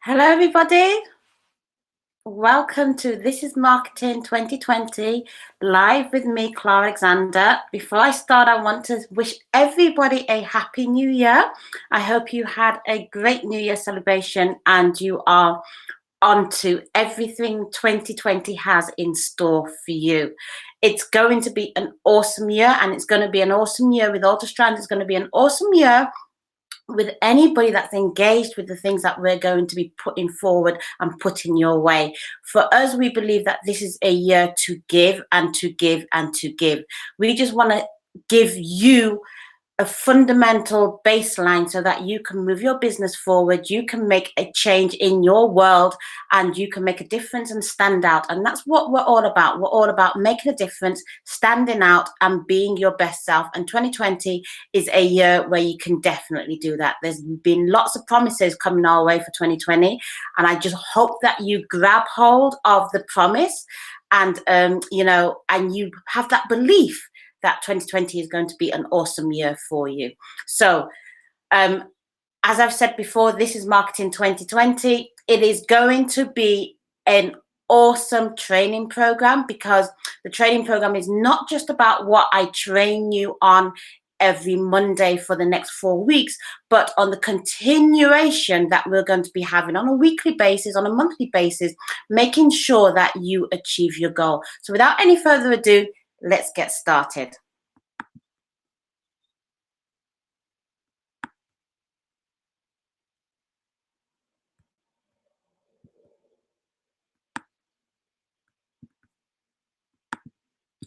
Hello, everybody. Welcome to This is Marketing 2020 live with me, Clara Alexander. Before I start, I want to wish everybody a happy new year. I hope you had a great New Year celebration and you are on to everything 2020 has in store for you. It's going to be an awesome year, and it's going to be an awesome year with UltraStrands. It's going to be an awesome year with anybody that's engaged with the things that we're going to be putting forward and putting your way. For us, we believe that this is a year to give and to give and to give. We just want to give you a fundamental baseline so that you can move your business forward, you can make a change in your world, and you can make a difference and stand out. And that's what we're all about. We're all about making a difference, standing out, and being your best self. And 2020 is a year where you can definitely do that. There's been lots of promises coming our way for 2020, and I just hope that you grab hold of the promise and and you have that belief that 2020 is going to be an awesome year for you. So, as I've said before, this is Marketing 2020. It is going to be an awesome training program, because the training program is not just about what I train you on every Monday for the next 4 weeks, but on the continuation that we're going to be having on a weekly basis, on a monthly basis, making sure that you achieve your goal. So without any further ado, let's get started.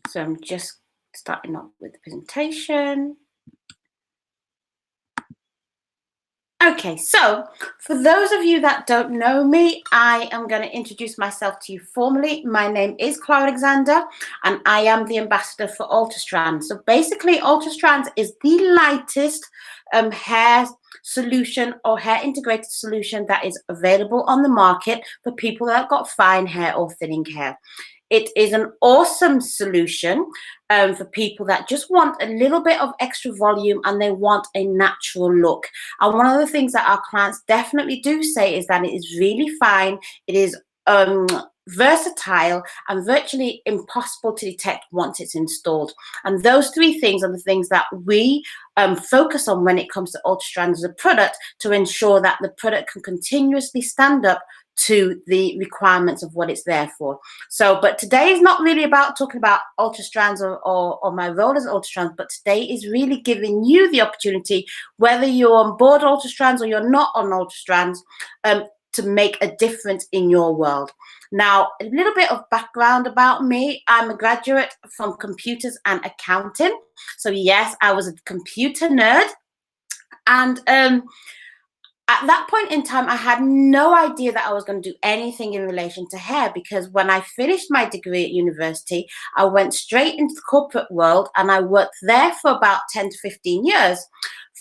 So I'm just starting off with the presentation. Okay, so for those of you that don't know me, I am going to introduce myself to you formally. My name is Clara Alexander, and I am the ambassador for UltraStrands. So basically, UltraStrands is the lightest hair solution or hair integrated solution that is available on the market for people that have got fine hair or thinning hair. It is an awesome solution for people that just want a little bit of extra volume and they want a natural look. And one of the things that our clients definitely do say is that it is really fine. It is versatile and virtually impossible to detect once it's installed. And those three things are the things that we focus on when it comes to UltraStrands as a product, to ensure that the product can continuously stand up to the requirements of what it's there for. So, but today is not really about talking about UltraStrands or my role as UltraStrands, but today is really giving you the opportunity, whether you're on board UltraStrands or you're not on UltraStrands, to make a difference in your world. Now, a little bit of background about me. I'm a graduate from computers and accounting. So yes, I was a computer nerd. And at that point in time, I had no idea that I was going to do anything in relation to hair, because when I finished my degree at university, I went straight into the corporate world and I worked there for about 10 to 15 years,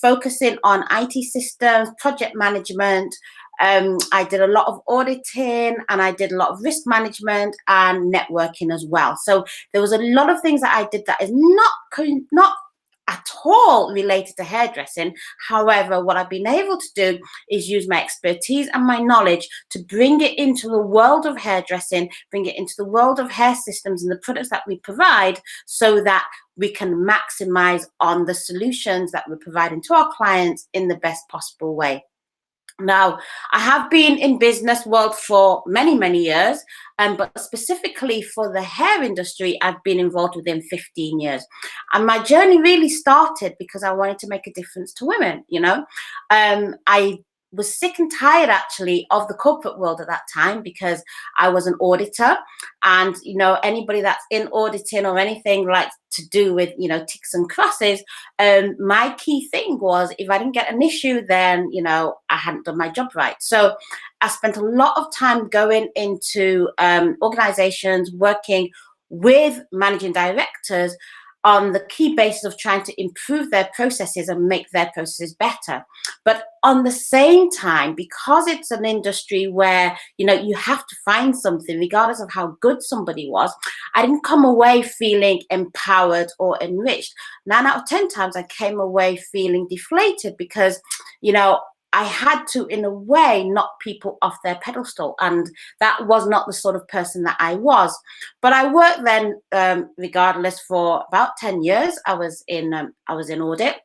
focusing on IT systems, project management. I did a lot of auditing, and I did a lot of risk management and networking as well. So there was a lot of things that I did that is not at all related to hairdressing. However, what I've been able to do is use my expertise and my knowledge to bring it into the world of hairdressing, bring it into the world of hair systems and the products that we provide, so that we can maximize on the solutions that we're providing to our clients in the best possible way. Now, I have been in business world for many, many years, but specifically for the hair industry, I've been involved within 15 years. And my journey really started because I wanted to make a difference to women, I was sick and tired actually of the corporate world at that time, because I was an auditor, and anybody that's in auditing or anything like to do with ticks and crosses, my key thing was, if I didn't get an issue, then I hadn't done my job right. So I spent a lot of time going into organizations, working with managing directors on the key basis of trying to improve their processes and make their processes better. But on the same time, because it's an industry where, you have to find something regardless of how good somebody was, I didn't come away feeling empowered or enriched. 9 out of 10 times I came away feeling deflated, because, I had to, in a way, knock people off their pedestal, and that was not the sort of person that I was. But I worked then, regardless, for about 10 years. I was in audit,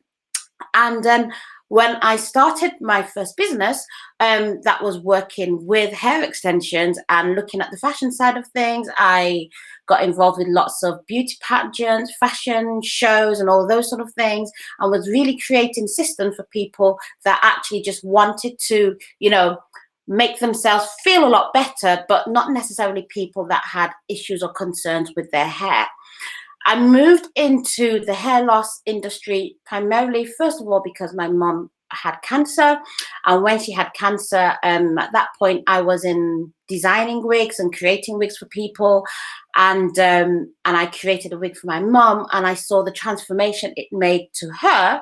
and when I started my first business, that was working with hair extensions and looking at the fashion side of things, I got involved with lots of beauty pageants, fashion shows, and all those sort of things, and was really creating systems for people that actually just wanted to, make themselves feel a lot better, but not necessarily people that had issues or concerns with their hair. I moved into the hair loss industry primarily, first of all, because my mom had cancer. And when she had cancer, at that point, I was in designing wigs and creating wigs for people. And I created a wig for my mom, and I saw the transformation it made to her,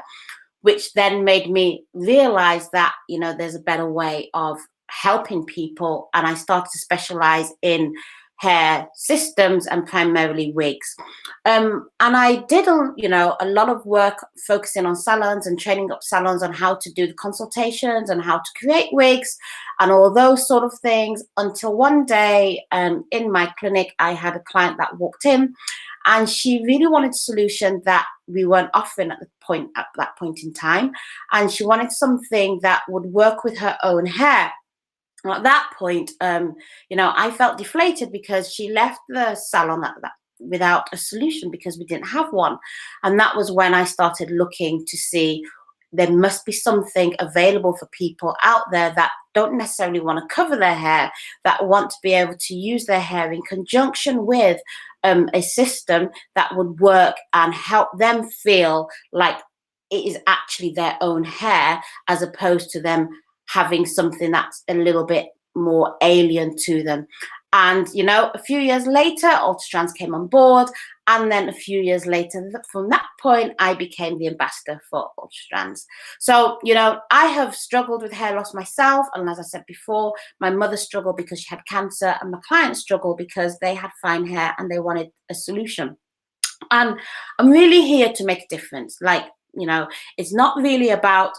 which then made me realize that, there's a better way of helping people. And I started to specialize in hair systems and primarily wigs. And I did a lot of work focusing on salons and training up salons on how to do the consultations and how to create wigs and all those sort of things, until one day in my clinic, I had a client that walked in, and she really wanted a solution that we weren't offering at that point in time. And she wanted something that would work with her own hair. At that point, I felt deflated because she left the salon without a solution, because we didn't have one. And that was when I started looking to see there must be something available for people out there that don't necessarily want to cover their hair, that want to be able to use their hair in conjunction with a system that would work and help them feel like it is actually their own hair, as opposed to them having something that's a little bit more alien to them. And, a few years later, UltraStrands came on board. And then a few years later, from that point, I became the ambassador for UltraStrands. So, I have struggled with hair loss myself. And as I said before, my mother struggled because she had cancer, and my clients struggled because they had fine hair and they wanted a solution. And I'm really here to make a difference. It's not really about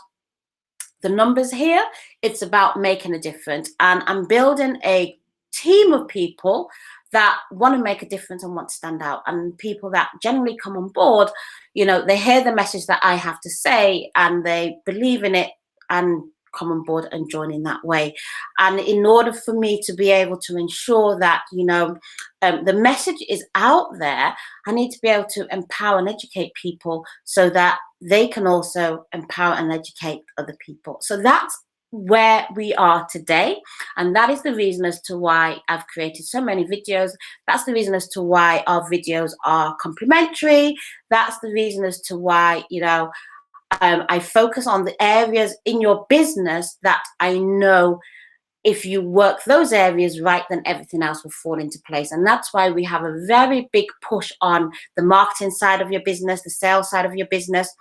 the numbers here. It's about making a difference. And I'm building a team of people that want to make a difference and want to stand out, and people that generally come on board, they hear the message that I have to say and they believe in it and come on board and join in that way. And in order for me to be able to ensure that, the message is out there, I need to be able to empower and educate people so that they can also empower and educate other people. So that's where we are today, and that is the reason as to why I've created so many videos. That's the reason as to why our videos are complimentary. That's the reason as to why I focus on the areas in your business that I know if you work those areas right, then everything else will fall into place. And that's why we have a very big push on the marketing side of your business, the sales side of your business,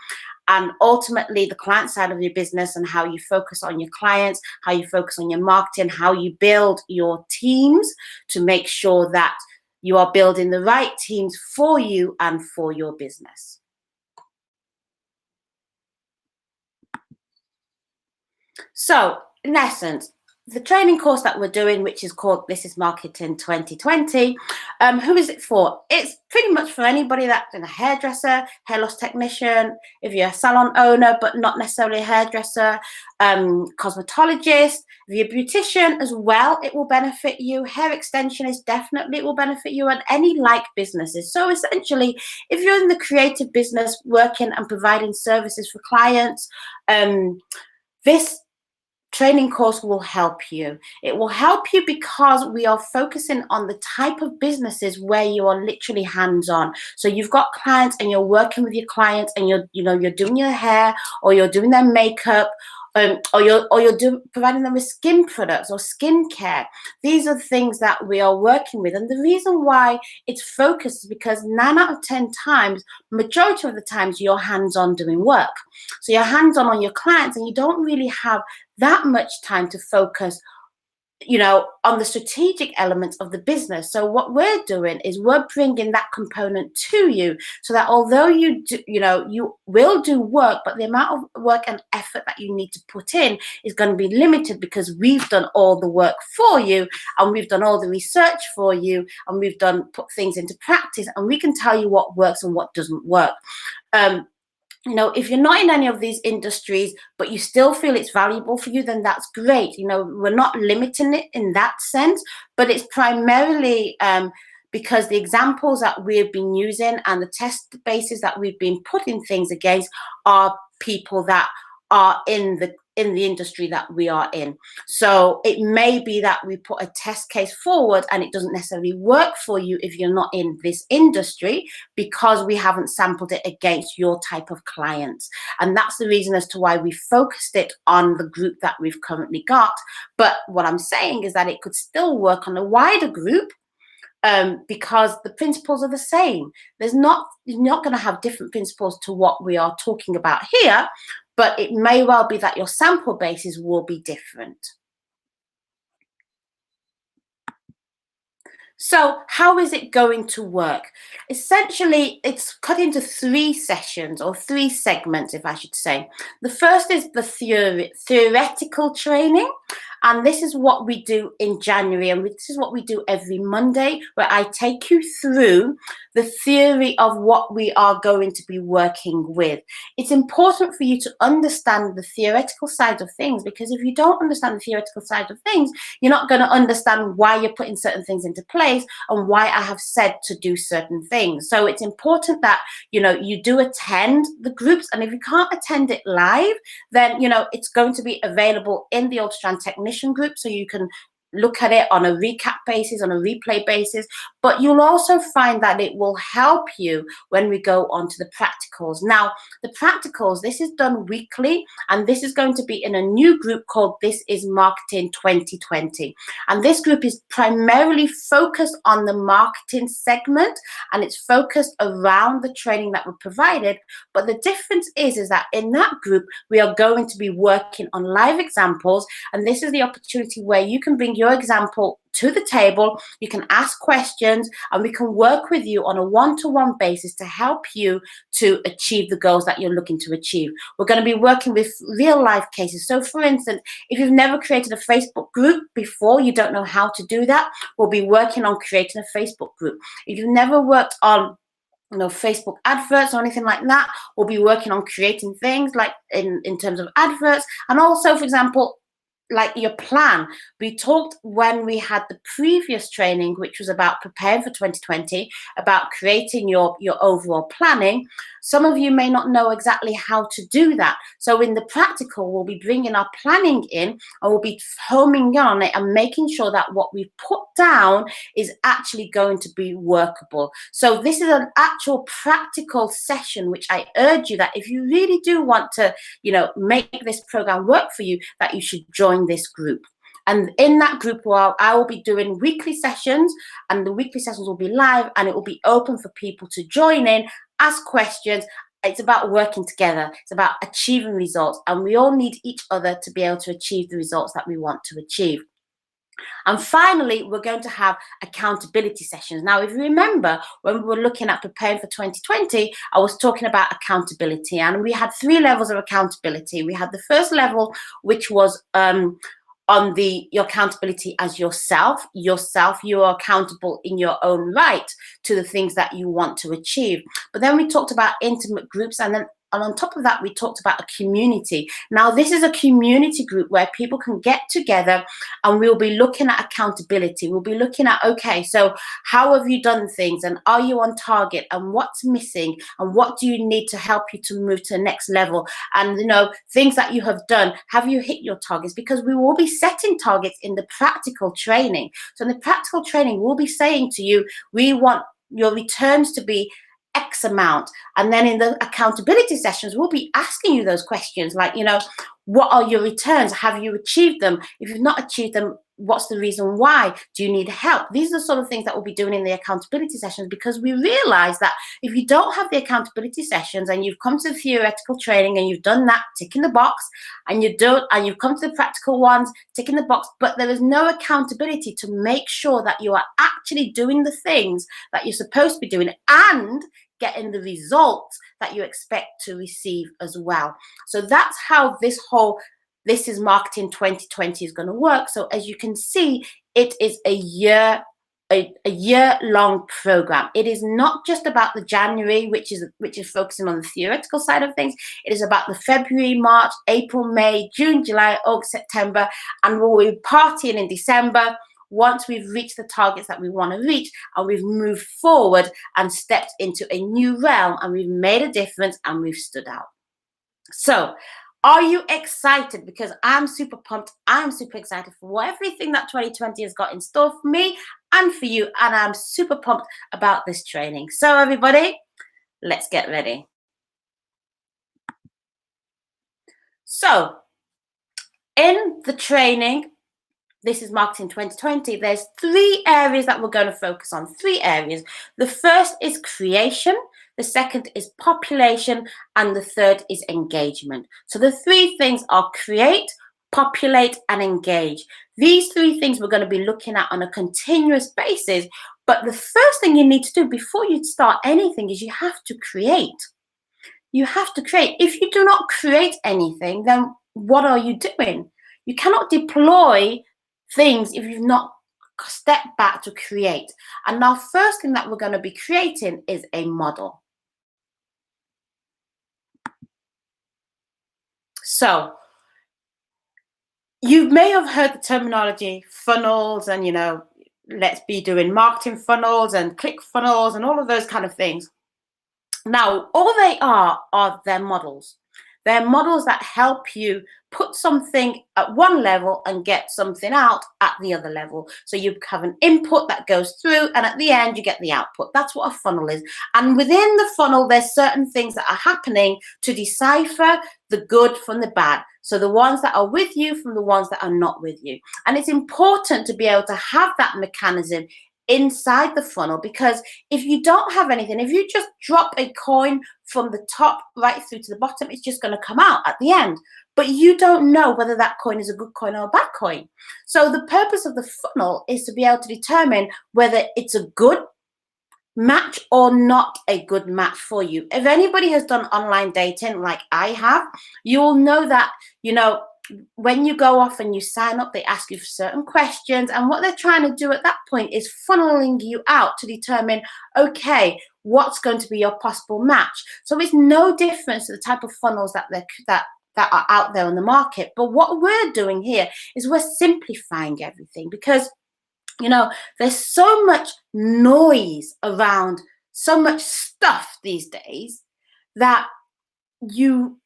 and ultimately the client side of your business, and how you focus on your clients, how you focus on your marketing, how you build your teams to make sure that you are building the right teams for you and for your business. So, in essence, the training course that we're doing, which is called This is Marketing 2020, who is it for? It's pretty much for anybody that's a hairdresser, hair loss technician, if you're a salon owner but not necessarily a hairdresser, cosmetologist, if you're a beautician as well, it will benefit you. Hair extensionist, definitely it will benefit you, and any like businesses. So essentially, if you're in the creative business working and providing services for clients, this training course will help you. It will help you because we are focusing on the type of businesses where you are literally hands-on. So you've got clients and you're working with your clients, and you're doing your hair, or you're doing their makeup, or you're providing them with skin products or skincare. These are things that we are working with. And the reason why it's focused is because 9 out of 10 times, majority of the times, you're hands-on doing work. So you're hands-on on your clients, and you don't really have that much time to focus on the strategic elements of the business. So what we're doing is we're bringing that component to you, so that although you do, you will do work, but the amount of work and effort that you need to put in is going to be limited, because we've done all the work for you, and we've done all the research for you, and we've put things into practice, and we can tell you what works and what doesn't work. If you're not in any of these industries, but you still feel it's valuable for you, then that's great. We're not limiting it in that sense, but it's primarily because the examples that we've been using and the test bases that we've been putting things against are people that are in the industry that we are in. So it may be that we put a test case forward and it doesn't necessarily work for you if you're not in this industry, because we haven't sampled it against your type of clients. And that's the reason as to why we focused it on the group that we've currently got. But what I'm saying is that it could still work on a wider group, because the principles are the same. You're not going to have different principles to what we are talking about here, but it may well be that your sample bases will be different. So how is it going to work? Essentially, it's cut into 3 sessions, or 3 segments, if I should say. The first is the theoretical training. And this is what we do in January, and this is what we do every Monday, where I take you through the theory of what we are going to be working with. It's important for you to understand the theoretical side of things, because if you don't understand the theoretical side of things, you're not going to understand why you're putting certain things into place and why I have said to do certain things. So it's important that, you do attend the groups, and if you can't attend it live, then, it's going to be available in the UltraStrand Technician group, so you can look at it on a recap basis, on a replay basis, but you'll also find that it will help you when we go on to the practicals. Now, the practicals, this is done weekly, and this is going to be in a new group called This is Marketing 2020. And this group is primarily focused on the marketing segment, and it's focused around the training that we're provided. But the difference is that in that group, we are going to be working on live examples, and this is the opportunity where you can bring your example to the table, you can ask questions, and we can work with you on a one-to-one basis to help you to achieve the goals that you're looking to achieve. We're going to be working with real life cases. So for instance, if you've never created a Facebook group before, you don't know how to do that, we'll be working on creating a Facebook group. If you've never worked on Facebook adverts or anything like that, we'll be working on creating things like in terms of adverts. And also, for example, like your plan. We talked when we had the previous training, which was about preparing for 2020, about creating your overall planning. Some of you may not know exactly how to do that. So in the practical, we'll be bringing our planning in, and we'll be homing in on it and making sure that what we've put down is actually going to be workable. So this is an actual practical session, which I urge you that if you really do want to, make this program work for you, that you should join this group. And in that group, I will be doing weekly sessions, and the weekly sessions will be live, and it will be open for people to join in, ask questions. It's about working together. It's about achieving results, and we all need each other to be able to achieve the results that we want to achieve. And finally, we're going to have accountability sessions. Now, if you remember, when we were looking at preparing for 2020, I was talking about accountability, and we had 3 levels of accountability. We had the first level, which was on your accountability as yourself. You are accountable in your own right to the things that you want to achieve. But then we talked about intimate groups, and on top of that, we talked about a community. Now, this is a community group where people can get together, and we'll be looking at accountability. We'll be looking at, okay, so how have you done things, and are you on target, and what's missing, and what do you need to help you to move to the next level, and things that you have done, have you hit your targets? Because we will be setting targets in the practical training. So in the practical training, we'll be saying to you, we want your returns to be X amount. And then in the accountability sessions, we'll be asking you those questions like, what are your returns? Have you achieved them? If you've not achieved them, what's the reason why? Do you need help? These are the sort of things that we'll be doing in the accountability sessions, because we realize that if you don't have the accountability sessions and you've come to the theoretical training and you've done that, tick in the box, and you've come to the practical ones, tick in the box, but there is no accountability to make sure that you are actually doing the things that you're supposed to be doing and getting the results that you expect to receive as well. So that's how this is Marketing 2020 is going to work. So as you can see, it is a year-long program. It is not just about the January, which is focusing on the theoretical side of things. It is about the February, March, April, May, June, July, August, September, and we'll be partying in December once we've reached the targets that we want to reach, and we've moved forward and stepped into a new realm, and we've made a difference and we've stood out. So are you excited? Because I'm super pumped. I'm super excited for everything that 2020 has got in store for me and for you. And I'm super pumped about this training. So everybody, let's get ready. So in the training, this is Marketing 2020, there's 3 areas that we're going to focus on. 3 areas. The first is creation. The second is population, and the third is engagement. So the 3 things are create, populate, and engage. These 3 things we're going to be looking at on a continuous basis. But the first thing you need to do before you start anything is you have to create. You have to create. If you do not create anything, then what are you doing? You cannot deploy things if you've not stepped back to create. And our first thing that we're going to be creating is a model. So you may have heard the terminology funnels and, let's be doing marketing funnels and click funnels and all of those kind of things. Now, all they are their models. They're models that help you put something at one level and get something out at the other level. So you have an input that goes through, and at the end you get the output. That's what a funnel is. And within the funnel, there's certain things that are happening to decipher the good from the bad. So the ones that are with you from the ones that are not with you. And it's important to be able to have that mechanism inside the funnel, because if you don't have anything, if you just drop a coin from the top right through to the bottom, it's just going to come out at the end. But you don't know whether that coin is a good coin or a bad coin. So the purpose of the funnel is to be able to determine whether it's a good match or not a good match for you. If anybody has done online dating like I have, you'll know that, when you go off and you sign up, they ask you for certain questions, and what they're trying to do at that point is funneling you out to determine, okay, what's going to be your possible match. So it's no difference to the type of funnels that are out there on the market. But what we're doing here is we're simplifying everything, because there's so much noise around, so much stuff these days, that you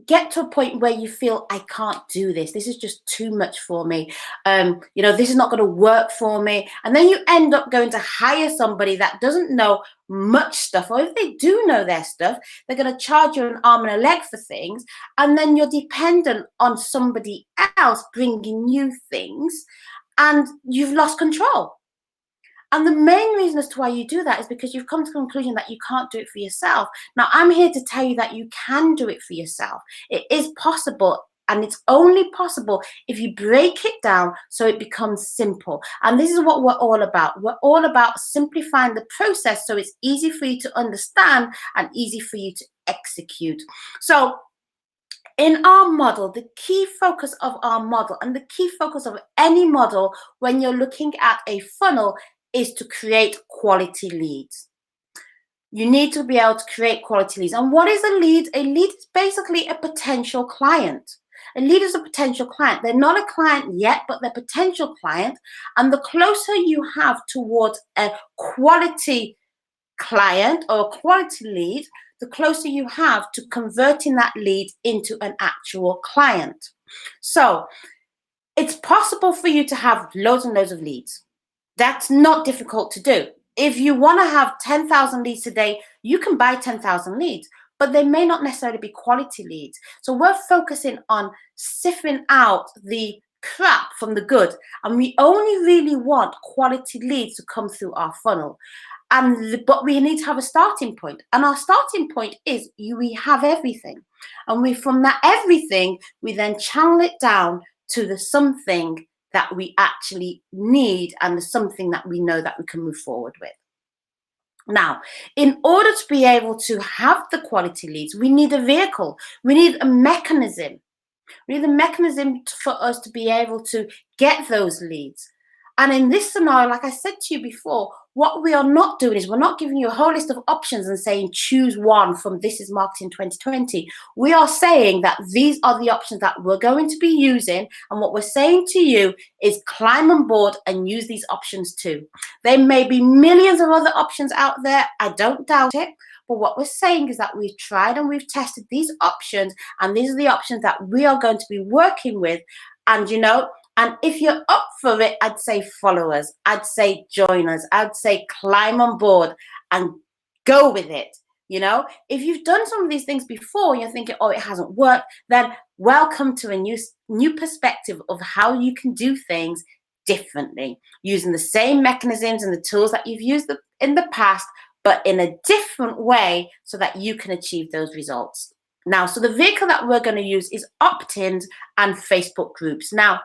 get to a point where you feel, I can't do this. This is just too much for me. This is not going to work for me. And then you end up going to hire somebody that doesn't know much stuff, or if they do know their stuff, they're going to charge you an arm and a leg for things. And then you're dependent on somebody else bringing you things, and you've lost control. And the main reason as to why you do that is because you've come to the conclusion that you can't do it for yourself. Now, I'm here to tell you that you can do it for yourself. It is possible, and it's only possible if you break it down so it becomes simple. And this is what we're all about. We're all about simplifying the process so it's easy for you to understand and easy for you to execute. So in our model, the key focus of our model, and the key focus of any model when you're looking at a funnel, is to create quality leads. You need to be able to create quality leads. And what is a lead? A lead is basically a potential client. A lead is a potential client. They're not a client yet, but they're a potential client. And the closer you have towards a quality client or a quality lead, the closer you have to converting that lead into an actual client. So it's possible for you to have loads and loads of leads. That's not difficult to do. If you want to have 10,000 leads a day, you can buy 10,000 leads, but they may not necessarily be quality leads. So we're focusing on sifting out the crap from the good, and we only really want quality leads to come through our funnel. But we need to have a starting point, and our starting point is we have everything, and from that everything we then channel it down to the something that we actually need and the something that we know that we can move forward with. Now, in order to be able to have the quality leads, we need a vehicle, we need a mechanism. We need a mechanism for us to be able to get those leads. And in this scenario, like I said to you before, what we are not doing is we're not giving you a whole list of options and saying choose one from This Is Marketing 2020. We are saying that these are the options that we're going to be using. And what we're saying to you is climb on board and use these options too. There may be millions of other options out there. I don't doubt it. But what we're saying is that we've tried and we've tested these options, and these are the options that we are going to be working with. And and if you're up for it, I'd say follow us, I'd say join us, I'd say climb on board and go with it. If you've done some of these things before and you're thinking, oh, it hasn't worked, then welcome to a new perspective of how you can do things differently, using the same mechanisms and the tools that you've used in the past, but in a different way so that you can achieve those results. Now, so the vehicle that we're going to use is opt-ins and Facebook groups. Now,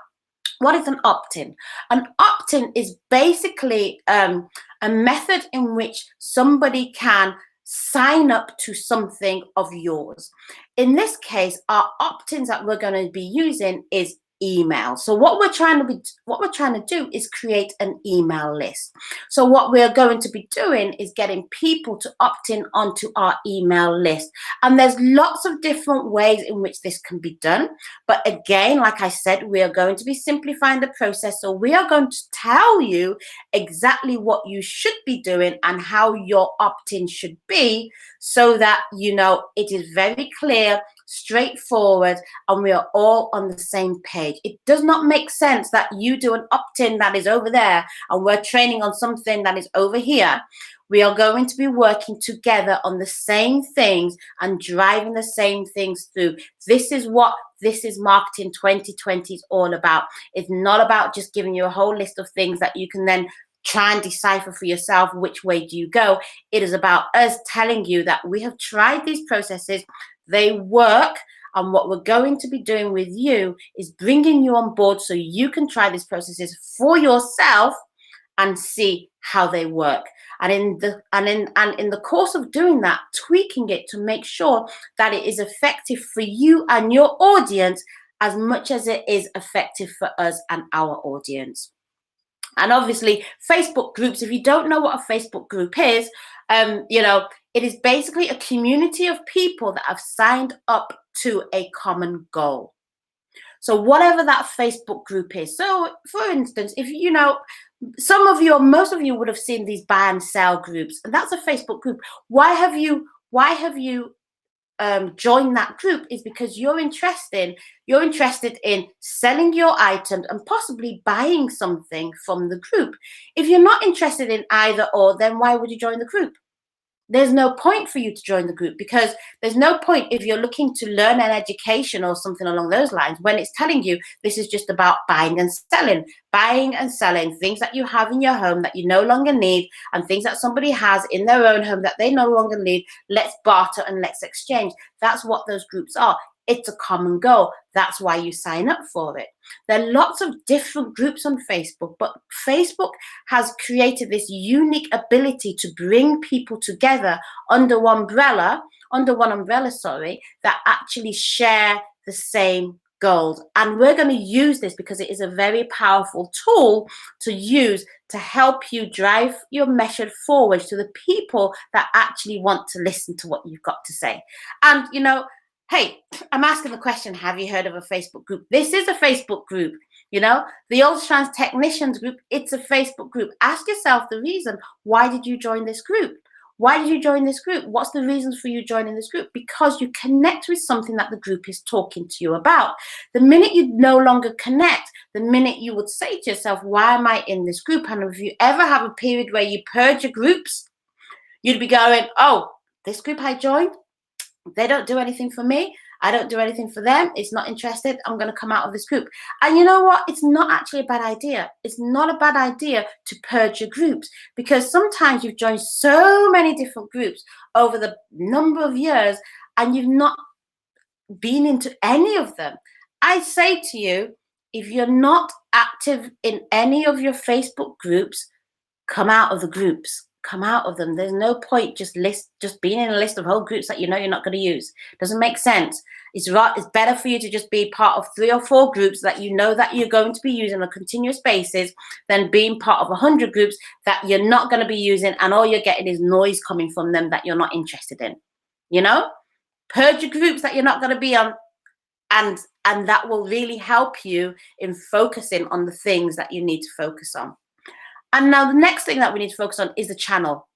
what is an opt-in? An opt-in is basically a method in which somebody can sign up to something of yours. In this case, our opt-ins that we're going to be using is email. So what we're trying to do is create an email list. So what we're going to be doing is getting people to opt in onto our email list. And there's lots of different ways in which this can be done. But again, like I said, we are going to be simplifying the process. So we are going to tell you exactly what you should be doing and how your opt-in should be, so that it is very clear, straightforward, and we are all on the same page. It does not make sense that you do an opt-in that is over there and we're training on something that is over here. We are going to be working together on the same things and driving the same things through. This is what This Is Marketing 2020 is all about. It's not about just giving you a whole list of things that you can then try and decipher for yourself which way do you go. It is about us telling you that we have tried these processes, they work, and what we're going to be doing with you is bringing you on board so you can try these processes for yourself and see how they work. And in the course of doing that, tweaking it to make sure that it is effective for you and your audience as much as it is effective for us and our audience. And obviously, Facebook groups, if you don't know what a Facebook group is, it is basically a community of people that have signed up to a common goal. So whatever that Facebook group is. So for instance, if some of you or most of you would have seen these buy and sell groups, and that's a Facebook group. Why have you join that group? Is because you're interested in selling your items and possibly buying something from the group. If you're not interested in either or, then why would you join the group? There's no point for you to join the group, because there's no point if you're looking to learn an education or something along those lines when it's telling you this is just about buying and selling things that you have in your home that you no longer need, and things that somebody has in their own home that they no longer need. Let's barter and let's exchange. That's what those groups are. It's a common goal. That's why you sign up for it. There are lots of different groups on Facebook, but Facebook has created this unique ability to bring people together under one umbrella, that actually share the same goals. And we're going to use this because it is a very powerful tool to use to help you drive your message forward to the people that actually want to listen to what you've got to say. And hey, I'm asking the question, have you heard of a Facebook group? This is a Facebook group. The UltraStrands Technicians group, it's a Facebook group. Ask yourself the reason. Why did you join this group? Why did you join this group? What's the reasons for you joining this group? Because you connect with something that the group is talking to you about. The minute you no longer connect, the minute you would say to yourself, why am I in this group? And if you ever have a period where you purge your groups, you'd be going, oh, this group I joined, they don't do anything for me. I don't do anything for them. It's not interested. I'm going to come out of this group. And you know what? It's not actually a bad idea. It's not a bad idea to purge your groups, because sometimes you've joined so many different groups over the number of years and you've not been into any of them. I say to you, if you're not active in any of your Facebook groups, come out of the groups. Come out of them. There's no point just being in a list of whole groups that you know you're not going to use. Doesn't make sense. It's better for you to just be part of 3 or 4 groups that you know that you're going to be using on a continuous basis than being part of 100 groups that you're not going to be using and all you're getting is noise coming from them that you're not interested in. You know? Purge your groups that you're not going to be on, and that will really help you in focusing on the things that you need to focus on. And now the next thing that we need to focus on is the channel.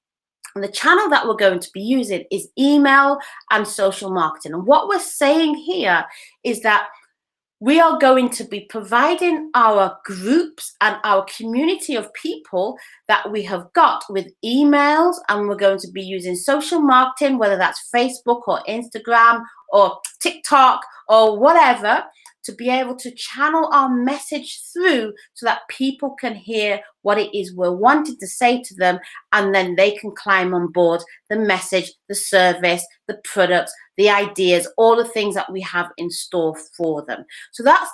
And the channel that we're going to be using is email and social marketing. And what we're saying here is that we are going to be providing our groups and our community of people that we have got with emails, and we're going to be using social marketing, whether that's Facebook or Instagram or TikTok or whatever, to be able to channel our message through so that people can hear what it is we're wanting to say to them, and then they can climb on board the message, the service, the products, the ideas, all the things that we have in store for them. So that's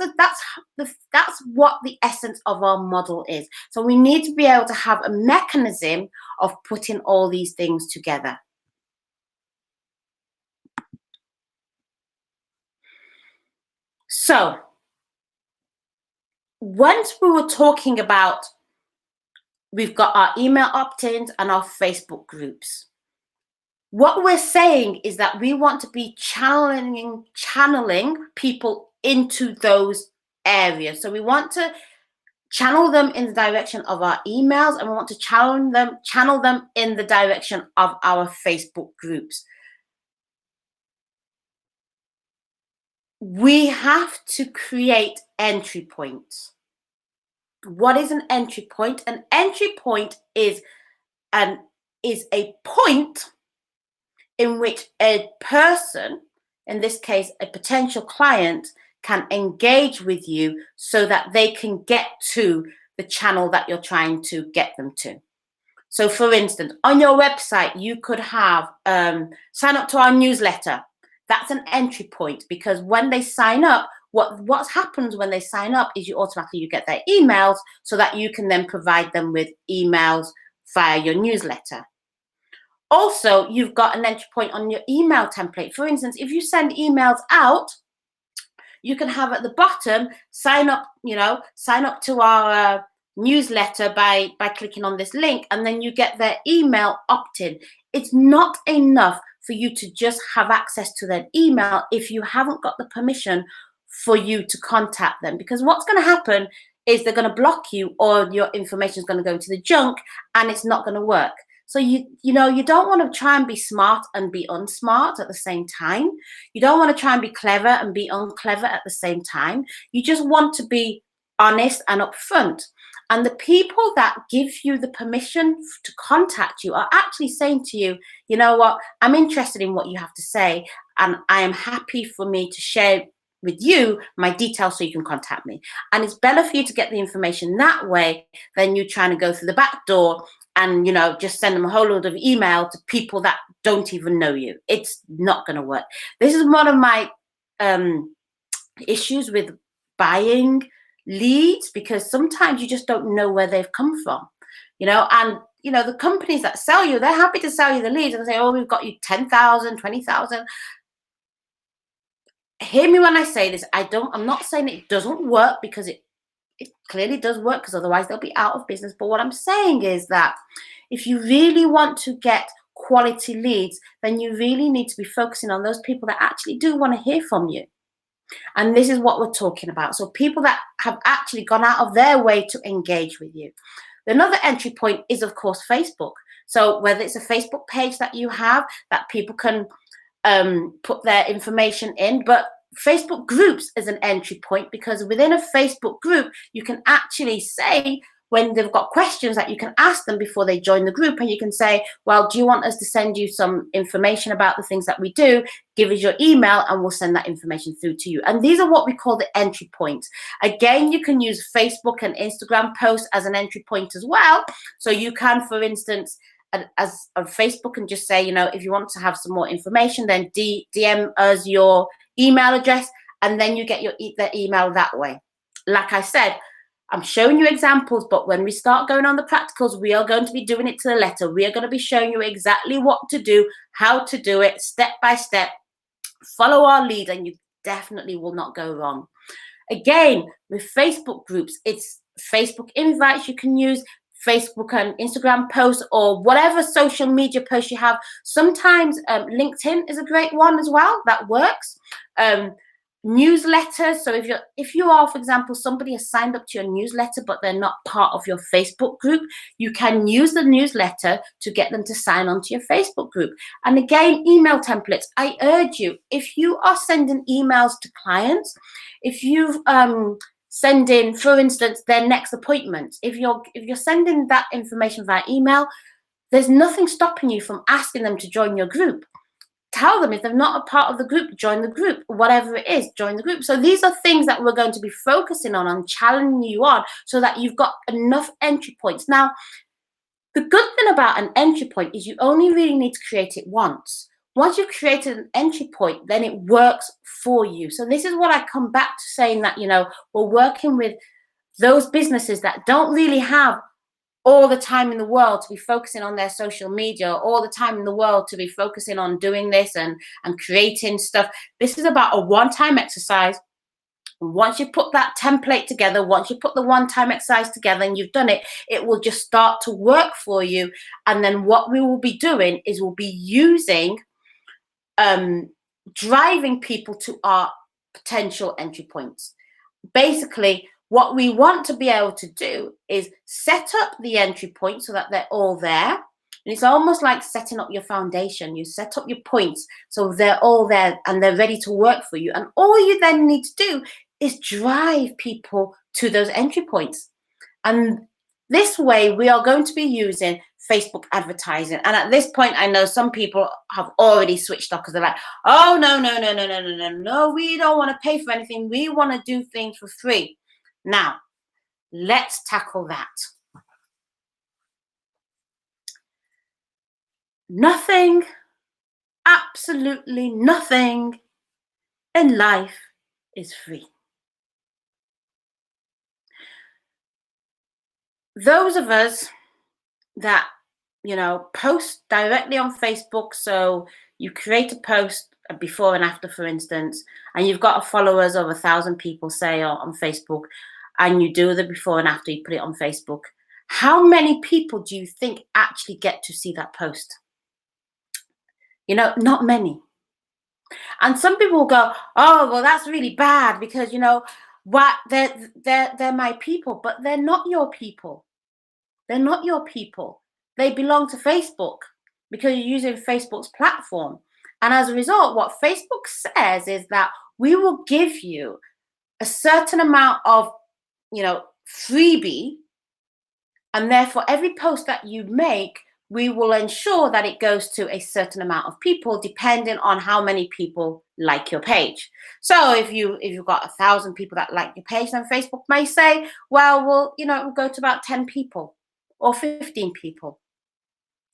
what the essence of our model is. So we need to be able to have a mechanism of putting all these things together. So once we were talking about, we've got our email opt-ins and our Facebook groups. What we're saying is that we want to be channeling people into those areas. So we want to channel them in the direction of our emails, and we want to channel them in the direction of our Facebook groups. We have to create entry points. What is an entry point? An entry point is a point in which a person, in this case a potential client, can engage with you so that they can get to the channel that you're trying to get them to. So for instance, on your website you could have sign up to our newsletter. That's an entry point, because when they sign up, what happens when they sign up is you automatically get their emails so that you can then provide them with emails via your newsletter. Also, you've got an entry point on your email template. For instance, if you send emails out, you can have at the bottom, sign up to our newsletter by clicking on this link, and then you get their email opt-in. It's not enough for you to just have access to their email if you haven't got the permission for you to contact them, because what's going to happen is they're going to block you, or your information is going to go into the junk and it's not going to work. So you don't want to try and be smart and be unsmart at the same time. You don't want to try and be clever and be unclever at the same time. You just want to be honest and upfront. And the people that give you the permission to contact you are actually saying to you, you know what, I'm interested in what you have to say, and I am happy for me to share with you my details so you can contact me. And it's better for you to get the information that way than you trying to go through the back door and just send them a whole load of email to people that don't even know you. It's not going to work. This is one of my issues with buying leads, because sometimes you just don't know where they've come from, and the companies that sell you, they're happy to sell you the leads and say, oh, we've got you 10,000, 20,000. Hear me when I say this. I'm not saying it doesn't work, because it clearly does work, because otherwise they'll be out of business. But what I'm saying is that if you really want to get quality leads, then you really need to be focusing on those people that actually do want to hear from you. And this is what we're talking about. So people that have actually gone out of their way to engage with you. Another entry point is, of course, Facebook. So whether it's a Facebook page that you have that people can put their information in, but Facebook groups is an entry point, because within a Facebook group, you can actually say when they've got questions that you can ask them before they join the group, and you can say, well, do you want us to send you some information about the things that we do? Give us your email and we'll send that information through to you. And these are what we call the entry points. Again, you can use Facebook and Instagram posts as an entry point as well. So you can, for instance, as on Facebook, and just say, you know, if you want to have some more information, then DM us your email address, and then you get their email that way. Like I said, I'm showing you examples, but when we start going on the practicals, we are going to be doing it to the letter. We are going to be showing you exactly what to do, how to do it, step by step. Follow our lead and you definitely will not go wrong. Again, with Facebook groups, it's Facebook invites you can use, Facebook and Instagram posts, or whatever social media post you have. Sometimes LinkedIn is a great one as well. That works. Newsletters. So if you are, for example, somebody has signed up to your newsletter, but they're not part of your Facebook group, you can use the newsletter to get them to sign on to your Facebook group. And again, email templates. I urge you, if you are sending emails to clients, if you send in, for instance, their next appointment, if you're sending that information via email, there's nothing stopping you from asking them to join your group. Tell them if they're not a part of the group, join the group. Whatever it is, join the group. So these are things that we're going to be focusing on challenging you on, so that you've got enough entry points. Now, the good thing about an entry point is you only really need to create it once. Once you've created an entry point, then it works for you. So this is what I come back to saying, that, you know, we're working with those businesses that don't really have all the time in the world to be focusing on their social media, all the time in the world to be focusing on doing this and creating stuff. This is about a one-time exercise. Once you put that template together, once you put the one-time exercise together and you've done it, it will just start to work for you. And then what we will be doing is we'll be using, driving people to our potential entry points. Basically, what we want to be able to do is set up the entry points so that they're all there. And it's almost like setting up your foundation. You set up your points so they're all there and they're ready to work for you. And all you then need to do is drive people to those entry points. And this way, we are going to be using Facebook advertising. And at this point, I know some people have already switched off because they're like, oh, no, we don't want to pay for anything. We want to do things for free. Now, let's tackle that. Nothing, absolutely nothing in life is free. Those of us that, you know, post directly on Facebook, so you create a post, a before and after, for instance, and you've got followers of 1,000 people, say, on Facebook, and you do the before and after, you put it on Facebook. How many people do you think actually get to see that post? You know, not many. And some people will go, oh, well, that's really bad because, you know, what, they're my people, but they're not your people. They're not your people. They belong to Facebook because you're using Facebook's platform. And as a result, what Facebook says is that we will give you a certain amount of, you know, freebie, and therefore every post that you make, we will ensure that it goes to a certain amount of people, depending on how many people like your page. So if you've got 1,000 people that like your page, then Facebook may say, well, you know, it will go to about 10 people or 15 people.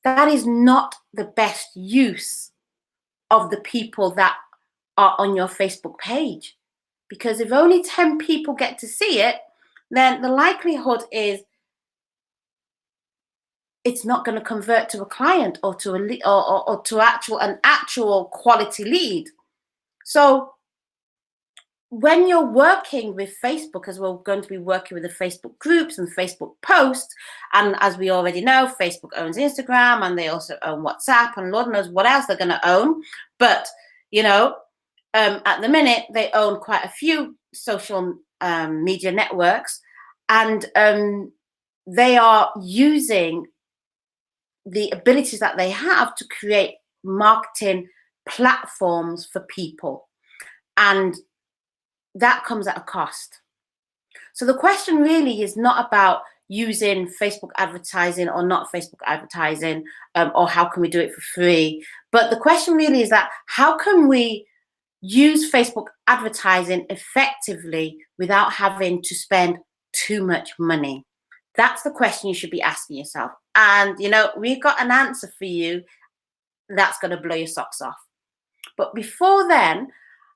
That is not the best use of the people that are on your Facebook page. Because if only 10 people get to see it, then the likelihood is it's not going to convert to a client or to an actual quality lead. So when you're working with Facebook, as we're going to be working with the Facebook groups and Facebook posts, and as we already know, Facebook owns Instagram and they also own WhatsApp and Lord knows what else they're going to own. But, you know, at the minute, they own quite a few social media networks, and they are using the abilities that they have to create marketing platforms for people. And that comes at a cost. So the question really is not about using Facebook advertising or not Facebook advertising, or how can we do it for free? But the question really is that how can we use Facebook advertising effectively without having to spend too much money? That's the question you should be asking yourself. And, you know, we've got an answer for you that's going to blow your socks off. But before then,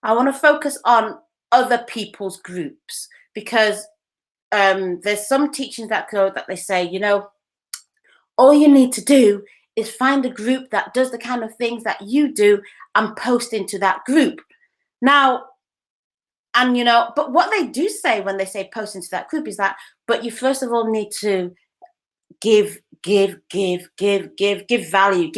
I want to focus on other people's groups, because there's some teachings that they say, you know, all you need to do is find a group that does the kind of things that you do and post into that group. Now, and you know, but what they do say when they say post into that group is that, but you first of all need to give value, give value.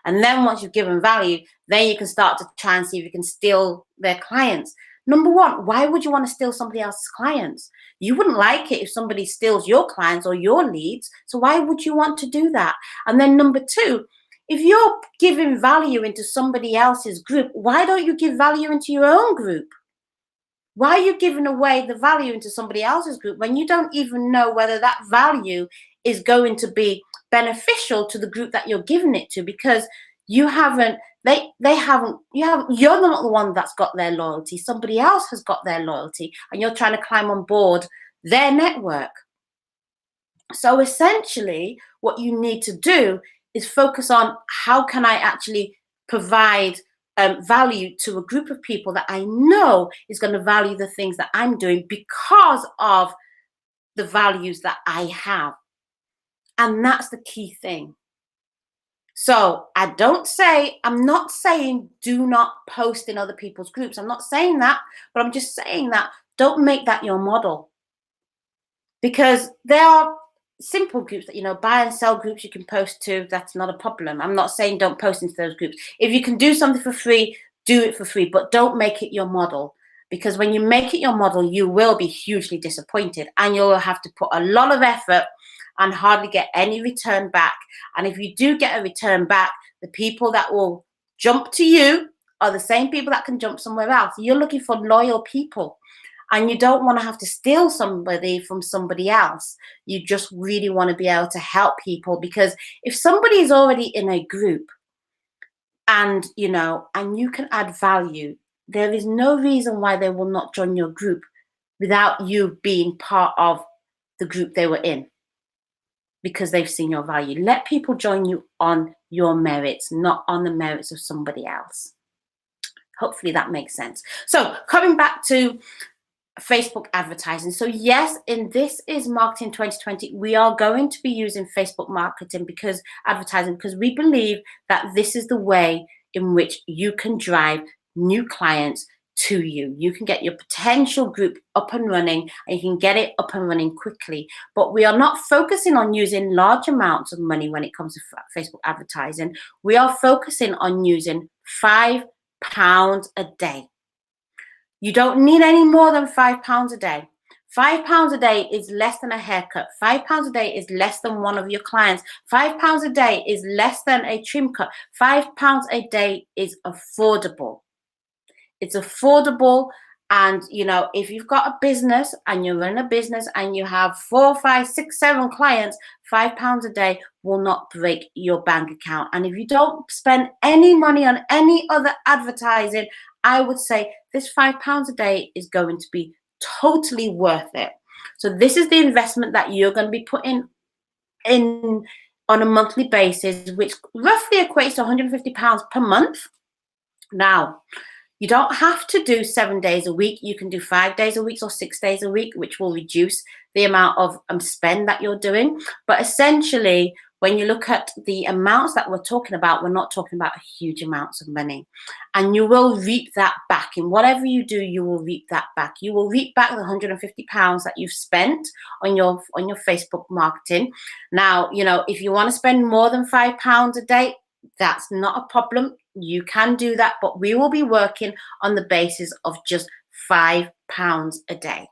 And then once you've given value, then you can start to try and see if you can steal their clients. Number one, why would you want to steal somebody else's clients? You wouldn't like it if somebody steals your clients or your leads. So why would you want to do that? And then number two, if you're giving value into somebody else's group, why don't you give value into your own group? Why are you giving away the value into somebody else's group when you don't even know whether that value is going to be beneficial to the group that you're giving it to? Because you haven't, you're not the one that's got their loyalty. Somebody else has got their loyalty, and you're trying to climb on board their network. So essentially, what you need to do is focus on how can I actually provide value to a group of people that I know is going to value the things that I'm doing because of the values that I have. And that's the key thing. So I'm not saying do not post in other people's groups. I'm not saying that, but I'm just saying that don't make that your model. Because there are simple groups that, you know, buy and sell groups you can post to. That's not a problem. I'm not saying don't post into those groups. If you can do something for free, do it for free, but don't make it your model. Because when you make it your model, you will be hugely disappointed, and you'll have to put a lot of effort and hardly get any return back. And if you do get a return back, the people that will jump to you are the same people that can jump somewhere else. You're looking for loyal people. And you don't want to have to steal somebody from somebody else. You just really want to be able to help people, because if somebody is already in a group and, you know, and you can add value, there is no reason why they will not join your group without you being part of the group they were in, because they've seen your value. Let people join you on your merits, not on the merits of somebody else. Hopefully that makes sense. So coming back to Facebook advertising. So yes, in This Is Marketing 2020, we are going to be using Facebook marketing because we believe that this is the way in which you can drive new clients to you. You can get your potential group up and running, and you can get it up and running quickly. But we are not focusing on using large amounts of money when it comes to Facebook advertising. We are focusing on using £5 a day. You don't need any more than £5 a day. £5 a day is less than a haircut. £5 a day is less than one of your clients. £5 a day is less than a trim cut. £5 a day is affordable. It's affordable. And, you know, if you've got a business and you're running a business and you have 4, 5, 6, 7 clients, £5 a day will not break your bank account. And if you don't spend any money on any other advertising, I would say this £5 a day is going to be totally worth it. So this is the investment that you're going to be putting in on a monthly basis, which roughly equates to £150 per month. Now, you don't have to do 7 days a week. You can do 5 days a week or 6 days a week, which will reduce the amount of spend that you're doing. But essentially, when you look at the amounts that we're talking about, we're not talking about huge amounts of money. And you will reap that back. In whatever you do, you will reap that back. You will reap back the £150 that you've spent on your Facebook marketing. Now, you know, if you want to spend more than £5 a day, that's not a problem. You can do that, but we will be working on the basis of just £5 a day.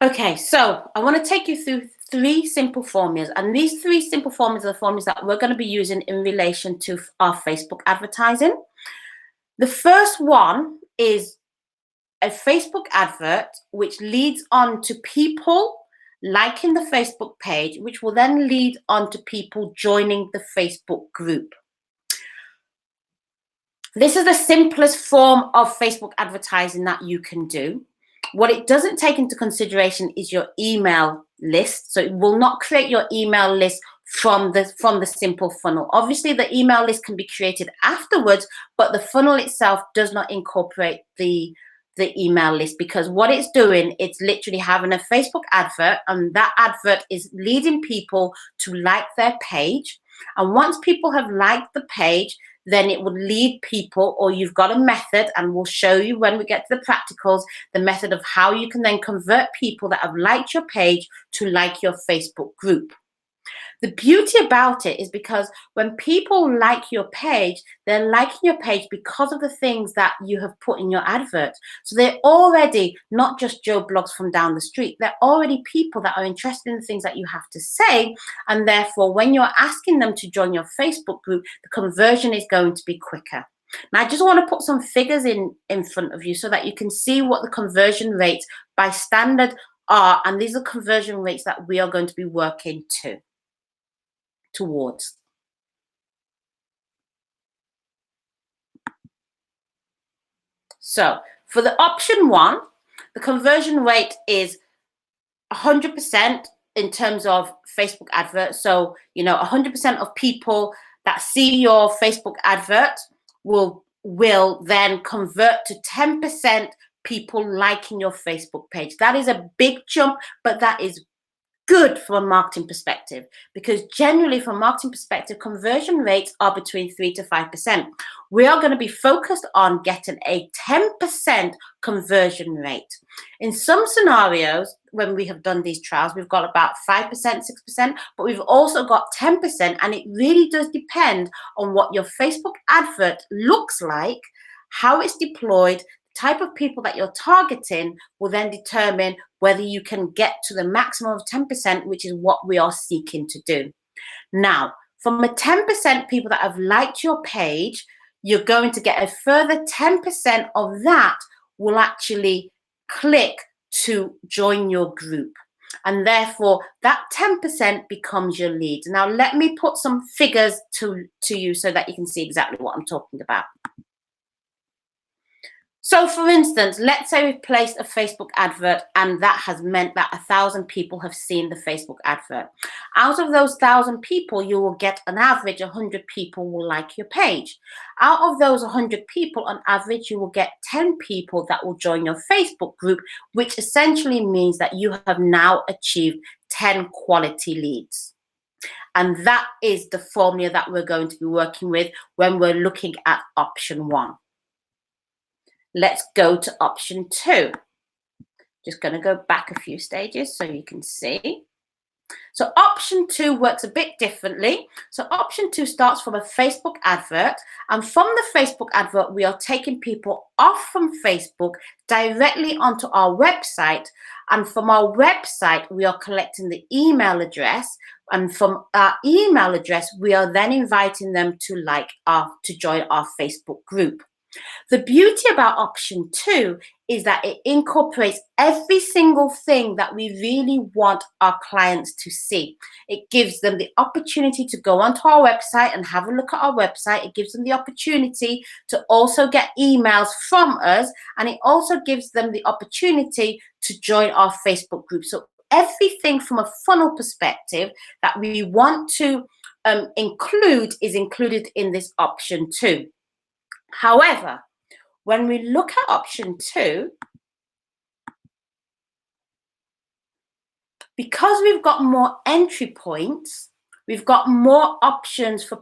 Okay, so I want to take you through 3 simple formulas, and these 3 simple formulas are the formulas that we're going to be using in relation to our Facebook advertising. The first one is a Facebook advert which leads on to people liking the Facebook page, which will then lead on to people joining the Facebook group. This is the simplest form of Facebook advertising that you can do. What it doesn't take into consideration is your email list. So it will not create your email list from the simple funnel. Obviously, the email list can be created afterwards, but the funnel itself does not incorporate the email list, because what it's doing, it's literally having a Facebook advert, and that advert is leading people to like their page. And once people have liked the page, then it would lead people, or you've got a method, and we'll show you when we get to the practicals, the method of how you can then convert people that have liked your page to like your Facebook group. The beauty about it is because when people like your page, they're liking your page because of the things that you have put in your advert. So they're already not just Joe Blogs from down the street. They're already people that are interested in the things that you have to say. And therefore, when you're asking them to join your Facebook group, the conversion is going to be quicker. Now, I just want to put some figures in front of you so that you can see what the conversion rates by standard are. And these are conversion rates that we are going to be working towards. So for the option 1, the conversion rate is 100% in terms of Facebook adverts. So, 100% of people that see your Facebook advert will then convert to 10% people liking your Facebook page. That is a big jump, but that is good from a marketing perspective, because generally from a marketing perspective, conversion rates are between 3 to 5%. We are going to be focused on getting a 10% conversion rate. In some scenarios, when we have done these trials, we've got about 5%, 6%, but we've also got 10%, and it really does depend on what your Facebook advert looks like, how it's deployed. Type of people that you're targeting will then determine whether you can get to the maximum of 10%, which is what we are seeking to do. Now, from the 10% people that have liked your page, you're going to get a further 10% of that will actually click to join your group. And therefore, that 10% becomes your lead. Now, let me put some figures to you so that you can see exactly what I'm talking about. So for instance, let's say we've placed a Facebook advert, and that has meant that 1,000 people have seen the Facebook advert. Out of those 1,000 people, you will get an average 100 people will like your page. Out of those 100 people, on average, you will get 10 people that will join your Facebook group, which essentially means that you have now achieved 10 quality leads. And that is the formula that we're going to be working with when we're looking at option 1. Let's go to option 2. Just going to go back a few stages so you can see. So option 2 works a bit differently. So option 2 starts from a Facebook advert, and from the Facebook advert, we are taking people off from Facebook directly onto our website. And from our website, we are collecting the email address. And from our email address, we are then inviting them to join our Facebook group. The beauty about option 2 is that it incorporates every single thing that we really want our clients to see. It gives them the opportunity to go onto our website and have a look at our website. It gives them the opportunity to also get emails from us, and it also gives them the opportunity to join our Facebook group. So everything from a funnel perspective that we want to include is included in this option 2. However, when we look at option 2, because we've got more entry points, we've got more options for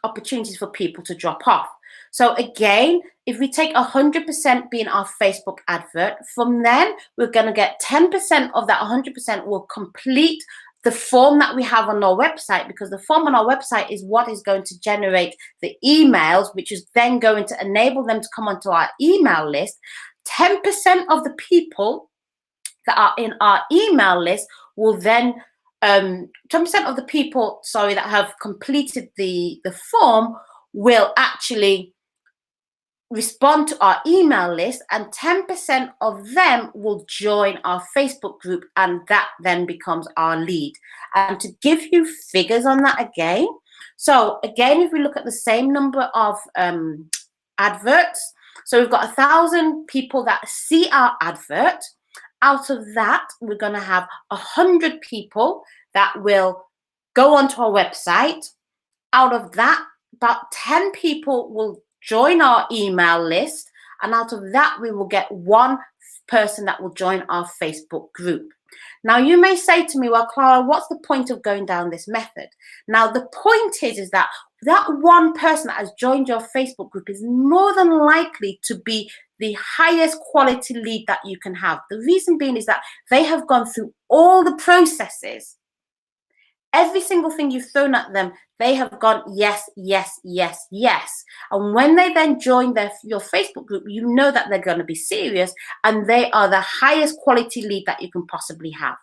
opportunities for people to drop off. So again, if we take 100% being our Facebook advert, from then we're going to get 10% of that 100% will complete the form that we have on our website, because the form on our website is what is going to generate the emails, which is then going to enable them to come onto our email list. 10% of the people that are in our email list will then 10% of the people, that have completed the form will actually respond to our email list, and 10% of them will join our Facebook group, and that then becomes our lead. And to give you figures on that again, so again, if we look at the same number of adverts, so we've got 1,000 people that see our advert. Out of that, we're going to have 100 people that will go onto our website. Out of that, about 10 people will join our email list, and out of that we will get one person that will join our Facebook group. Now you may say to me, well, Clara, what's the point of going down this method? Now the point is that one person that has joined your Facebook group is more than likely to be the highest quality lead that you can have. The reason being is that they have gone through all the processes. Every single thing you've thrown at them, they have gone yes, yes, yes, yes. And when they then join your Facebook group, you know that they're going to be serious, and they are the highest quality lead that you can possibly have.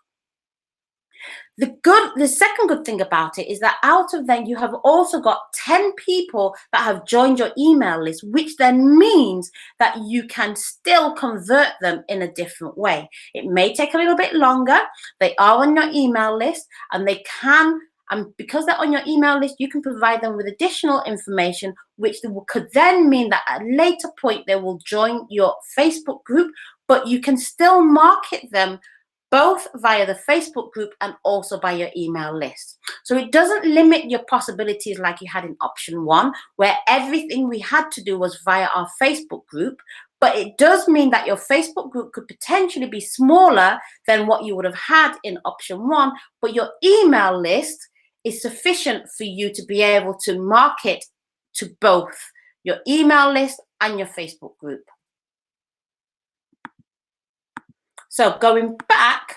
The second good thing about it is that out of them, you have also got 10 people that have joined your email list, which then means that you can still convert them in a different way. It may take a little bit longer. They are on your email list, and they can, and because they're on your email list, you can provide them with additional information, which could then mean that at a later point, they will join your Facebook group, but you can still market them both via the Facebook group and also by your email list. So it doesn't limit your possibilities like you had in option 1, where everything we had to do was via our Facebook group, but it does mean that your Facebook group could potentially be smaller than what you would have had in option 1, but your email list is sufficient for you to be able to market to both your email list and your Facebook group. So going back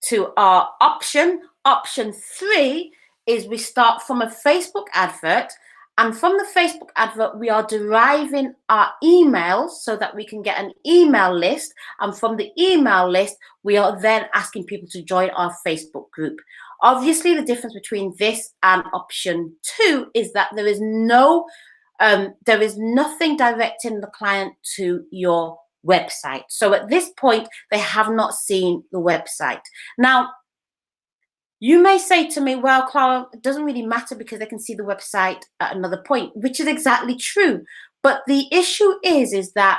to our option 3 is we start from a Facebook advert, and from the Facebook advert, we are deriving our emails so that we can get an email list, and from the email list, we are then asking people to join our Facebook group. Obviously, the difference between this and option 2 is that there is nothing directing the client to your website. So at this point, they have not seen the website. Now, you may say to me, well, Clara, it doesn't really matter because they can see the website at another point, which is exactly true. But the issue is that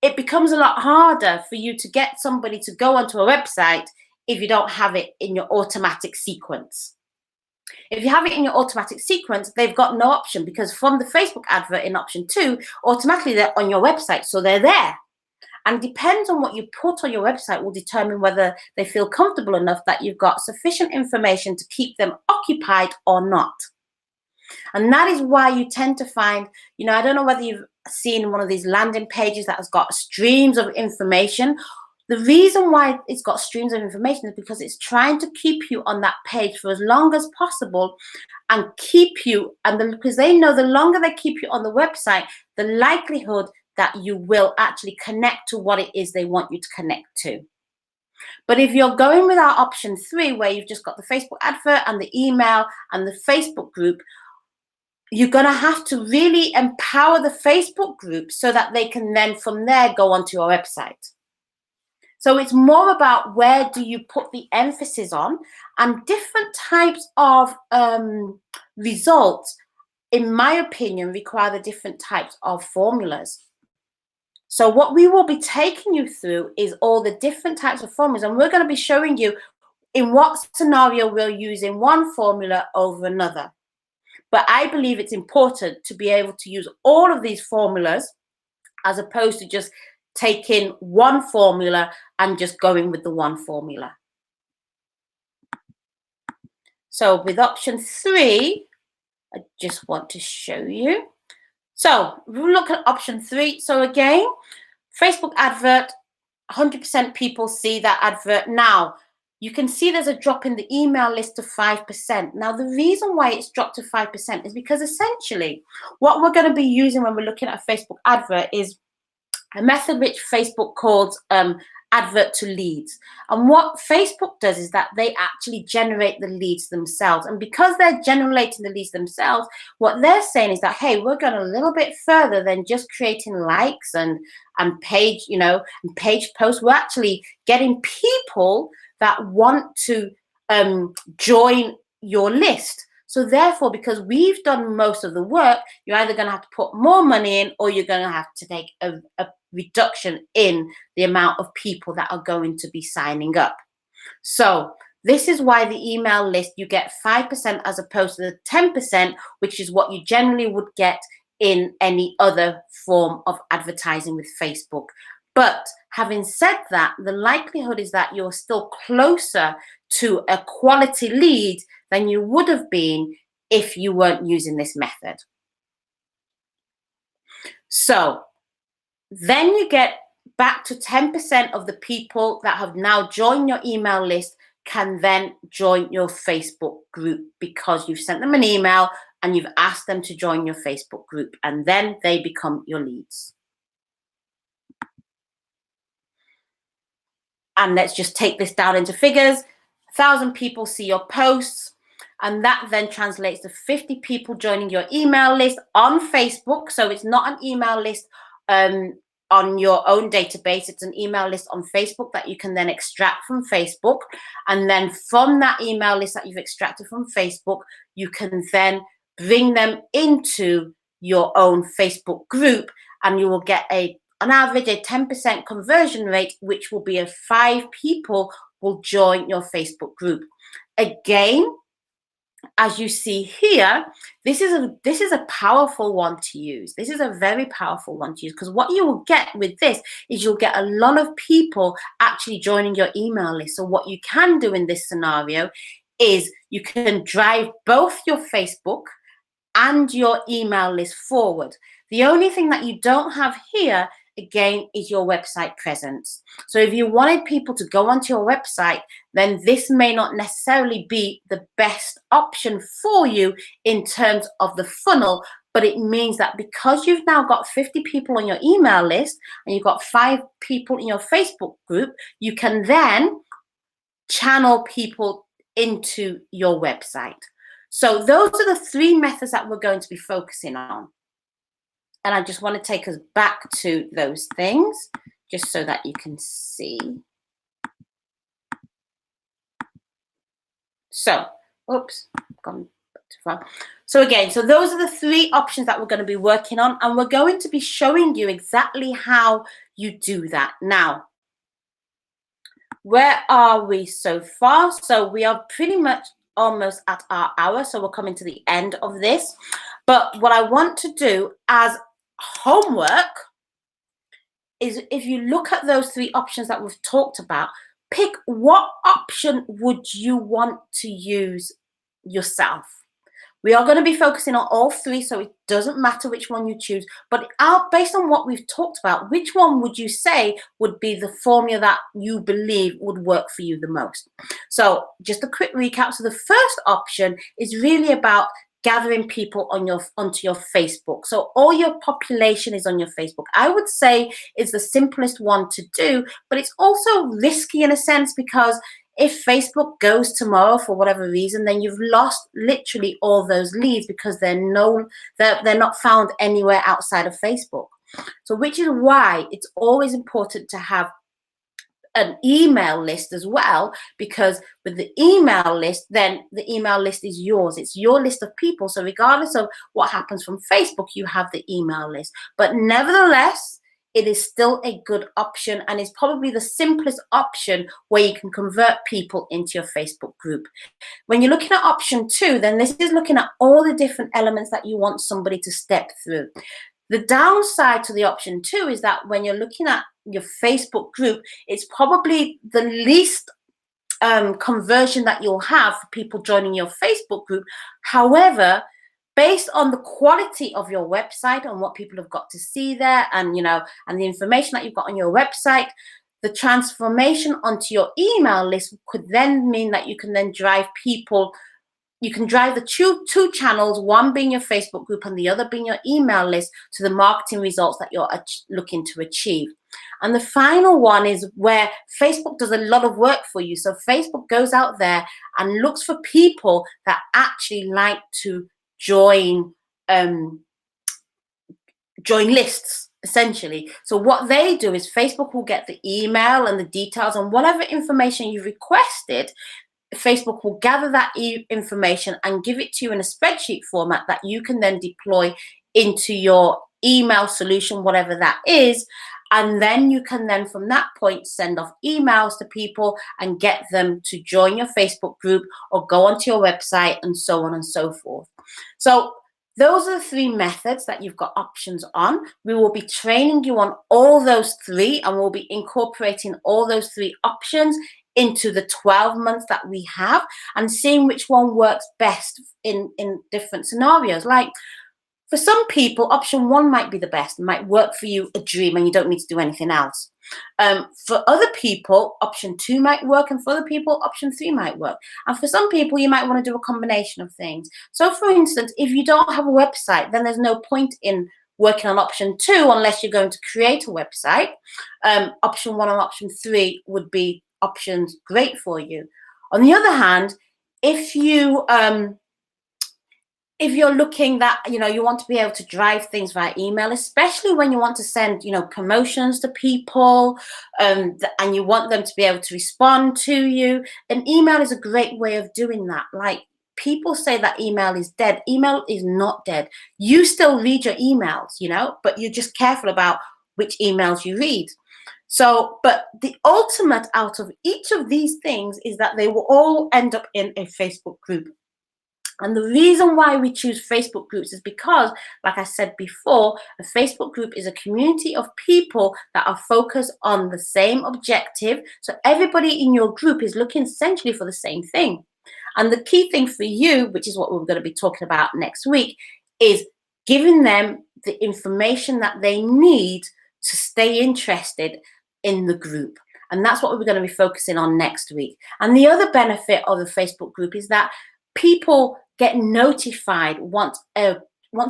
it becomes a lot harder for you to get somebody to go onto a website if you don't have it in your automatic sequence. If you have it in your automatic sequence, they've got no option, because from the Facebook advert in option 2, automatically they're on your website, so they're there. And depends on what you put on your website will determine whether they feel comfortable enough that you've got sufficient information to keep them occupied or not. And that is why you tend to find, I don't know whether you've seen one of these landing pages that has got streams of information. The reason why it's got streams of information is because it's trying to keep you on that page for as long as possible and keep you, because they know the longer they keep you on the website, the likelihood that you will actually connect to what it is they want you to connect to. But if you're going with our option 3, where you've just got the Facebook advert and the email and the Facebook group, you're going to have to really empower the Facebook group so that they can then from there go onto your website. So it's more about where do you put the emphasis on, and different types of results, in my opinion, require the different types of formulas. So what we will be taking you through is all the different types of formulas, and we're going to be showing you in what scenario we're using one formula over another. But I believe it's important to be able to use all of these formulas as opposed to just taking one formula and just going with the one formula. So with option 3, I just want to show you. So we'll look at option 3. So again, Facebook advert, 100% people see that advert. Now, you can see there's a drop in the email list to 5%. Now, the reason why it's dropped to 5% is because essentially what we're going to be using when we're looking at a Facebook advert is a method which Facebook calls advert to leads. And what Facebook does is that they actually generate the leads themselves. And because they're generating the leads themselves, what they're saying is that, hey, we're going a little bit further than just creating likes and page, and page posts. We're actually getting people that want to join your list. So therefore, because we've done most of the work, you're either going to have to put more money in, or you're going to have to take a reduction in the amount of people that are going to be signing up. So this is why the email list, you get 5% as opposed to the 10%, which is what you generally would get in any other form of advertising with Facebook. But having said that, the likelihood is that you're still closer to a quality lead than you would have been if you weren't using this method. So then you get back to 10% of the people that have now joined your email list can then join your Facebook group, because you've sent them an email and you've asked them to join your Facebook group, and then they become your leads. And let's just take this down into figures. 1,000 people see your posts, and that then translates to 50 people joining your email list on Facebook. So it's not an email list on your own database. It's an email list on Facebook that you can then extract from Facebook. And then from that email list that you've extracted from Facebook, you can then bring them into your own Facebook group, and you will get on average a 10% conversion rate, which will be 5 people will join your Facebook group. Again, as you see here, this is a powerful one to use. This is a very powerful one to use, because what you will get with this is you'll get a lot of people actually joining your email list. So what you can do in this scenario is you can drive both your Facebook and your email list forward. The only thing that you don't have here, again, is your website presence. So if you wanted people to go onto your website, then this may not necessarily be the best option for you in terms of the funnel, but it means that because you've now got 50 people on your email list and you've got 5 people in your Facebook group, you can then channel people into your website. So those are the 3 methods that we're going to be focusing on. And I just want to take us back to those things just so that you can see. So, oops, gone too far. So again, so those are the 3 options that we're going to be working on, and we're going to be showing you exactly how you do that. Now, where are we so far? So we are pretty much almost at our hour, so we're coming to the end of this. But what I want to do as homework is, if you look at those 3 options that we've talked about, pick what option would you want to use yourself. We are going to be focusing on all 3, so it doesn't matter which one you choose, but based on what we've talked about, which one would you say would be the formula that you believe would work for you the most? So just a quick recap. So the first option is really about gathering people onto your Facebook. So all your population is on your Facebook. I would say it's the simplest one to do, but it's also risky in a sense, because if Facebook goes tomorrow for whatever reason, then you've lost literally all those leads, because they're not found anywhere outside of Facebook. So which is why it's always important to have an email list as well, because with the email list, then the email list is yours. It's your list of people. So regardless of what happens from Facebook, you have the email list. But nevertheless, it is still a good option, and is probably the simplest option where you can convert people into your Facebook group. When you're looking at option 2, then this is looking at all the different elements that you want somebody to step through. The downside to the option 2 is that when you're looking at your Facebook group, it's probably the least conversion that you'll have for people joining your Facebook group. However, based on the quality of your website and what people have got to see there, and and the information that you've got on your website, the transformation onto your email list could then mean that you can then drive people you can drive the two channels, one being your Facebook group and the other being your email list, to the marketing results that you're looking to achieve. And the final one is where Facebook does a lot of work for you. So Facebook goes out there and looks for people that actually like to join lists, essentially. So what they do is Facebook will get the email and the details and whatever information you requested. Facebook will gather that information and give it to you in a spreadsheet format that you can then deploy into your email solution, whatever that is. And then you can then from that point send off emails to people and get them to join your Facebook group or go onto your website and so on and so forth. So those are the three methods that you've got options on. We will be training you on all those three, and we'll be incorporating all those three options into the 12 months that we have and seeing which one works best in different scenarios. Like for some people, option one might be the best, might work for you, a dream, and you don't need to do anything else. For other people, option two might work, and for other people, option three might work. And for some people, you might want to do a combination of things. So for instance, if you don't have a website, then there's no point in working on option two unless you're going to create a website. Option one and option three would be options great for you. On the other hand, if you're looking that, you want to be able to drive things via email, especially when you want to send, promotions to people, and you want them to be able to respond to you, an email is a great way of doing that. Like people say that email is dead. Email is not dead. You still read your emails, but you're just careful about which emails you read. So, but the ultimate out of each of these things is that they will all end up in a Facebook group. And the reason why we choose Facebook groups is because, like I said before, a Facebook group is a community of people that are focused on the same objective. So everybody in your group is looking essentially for the same thing. And the key thing for you, which is what we're going to be talking about next week, is giving them the information that they need to stay interested in the group. And that's what we're going to be focusing on next week. And the other benefit of the Facebook group is that people get notified once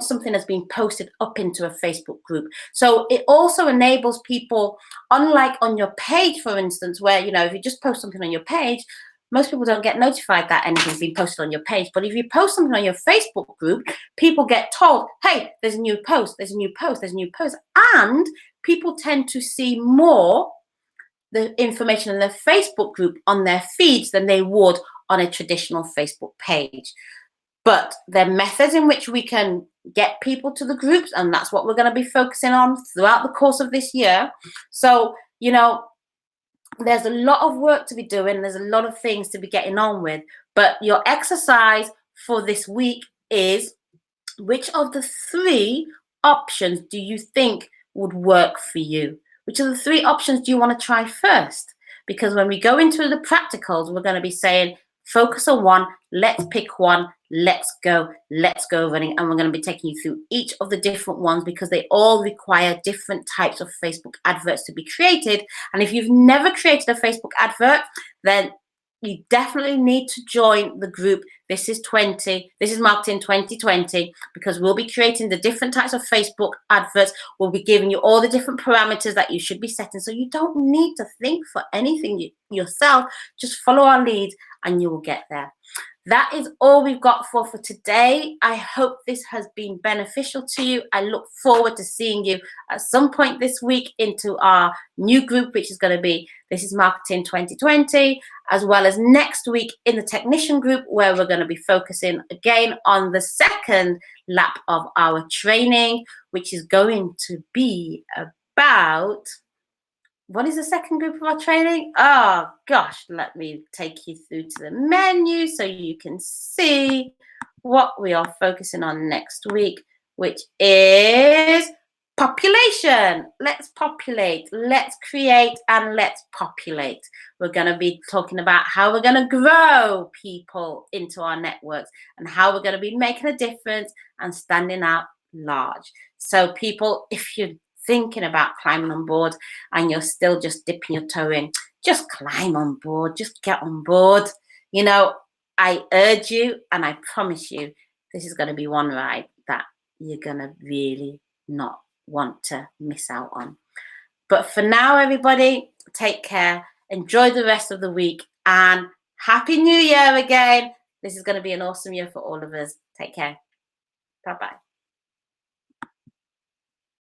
something has been posted up into a Facebook group. So it also enables people, unlike on your page, for instance, where, if you just post something on your page, most people don't get notified that anything's been posted on your page. But if you post something on your Facebook group, people get told, hey, there's a new post, there's a new post, there's a new post. And people tend to see more the information in their Facebook group on their feeds than they would on a traditional Facebook page. But there are methods in which we can get people to the groups, and that's what we're going to be focusing on throughout the course of this year. So, there's a lot of work to be doing. There's a lot of things to be getting on with. But your exercise for this week is, which of the three options do you think would work for you? Which of the three options do you want to try first? Because when we go into the practicals, we're going to be saying, focus on one, let's pick one, let's go running. And we're going to be taking you through each of the different ones because they all require different types of Facebook adverts to be created. And if you've never created a Facebook advert, then you definitely need to join the group. This is Marketing 2020, because we'll be creating the different types of Facebook adverts. We'll be giving you all the different parameters that you should be setting. So you don't need to think for anything yourself. Just follow our lead and you will get there. That is all we've got for today. I hope this has been beneficial to you. I look forward to seeing you at some point this week into our new group, which is going to be This is Marketing 2020, as well as next week in the Technician group, where we're going to be focusing again on the second lap of our training, which is going to be about... What is the second group of our training? Oh, gosh, let me take you through to the menu so you can see what we are focusing on next week, which is population. Let's populate, let's create, and let's populate. We're going to be talking about how we're going to grow people into our networks and how we're going to be making a difference and standing out large. So people, if you're thinking about climbing on board and you're still just dipping your toe in, just climb on board, just get on board. I urge you, and I promise you, this is going to be one ride that you're going to really not want to miss out on. But for now, everybody, take care. Enjoy the rest of the week, and Happy New Year again. This is going to be an awesome year for all of us. Take care. Bye-bye.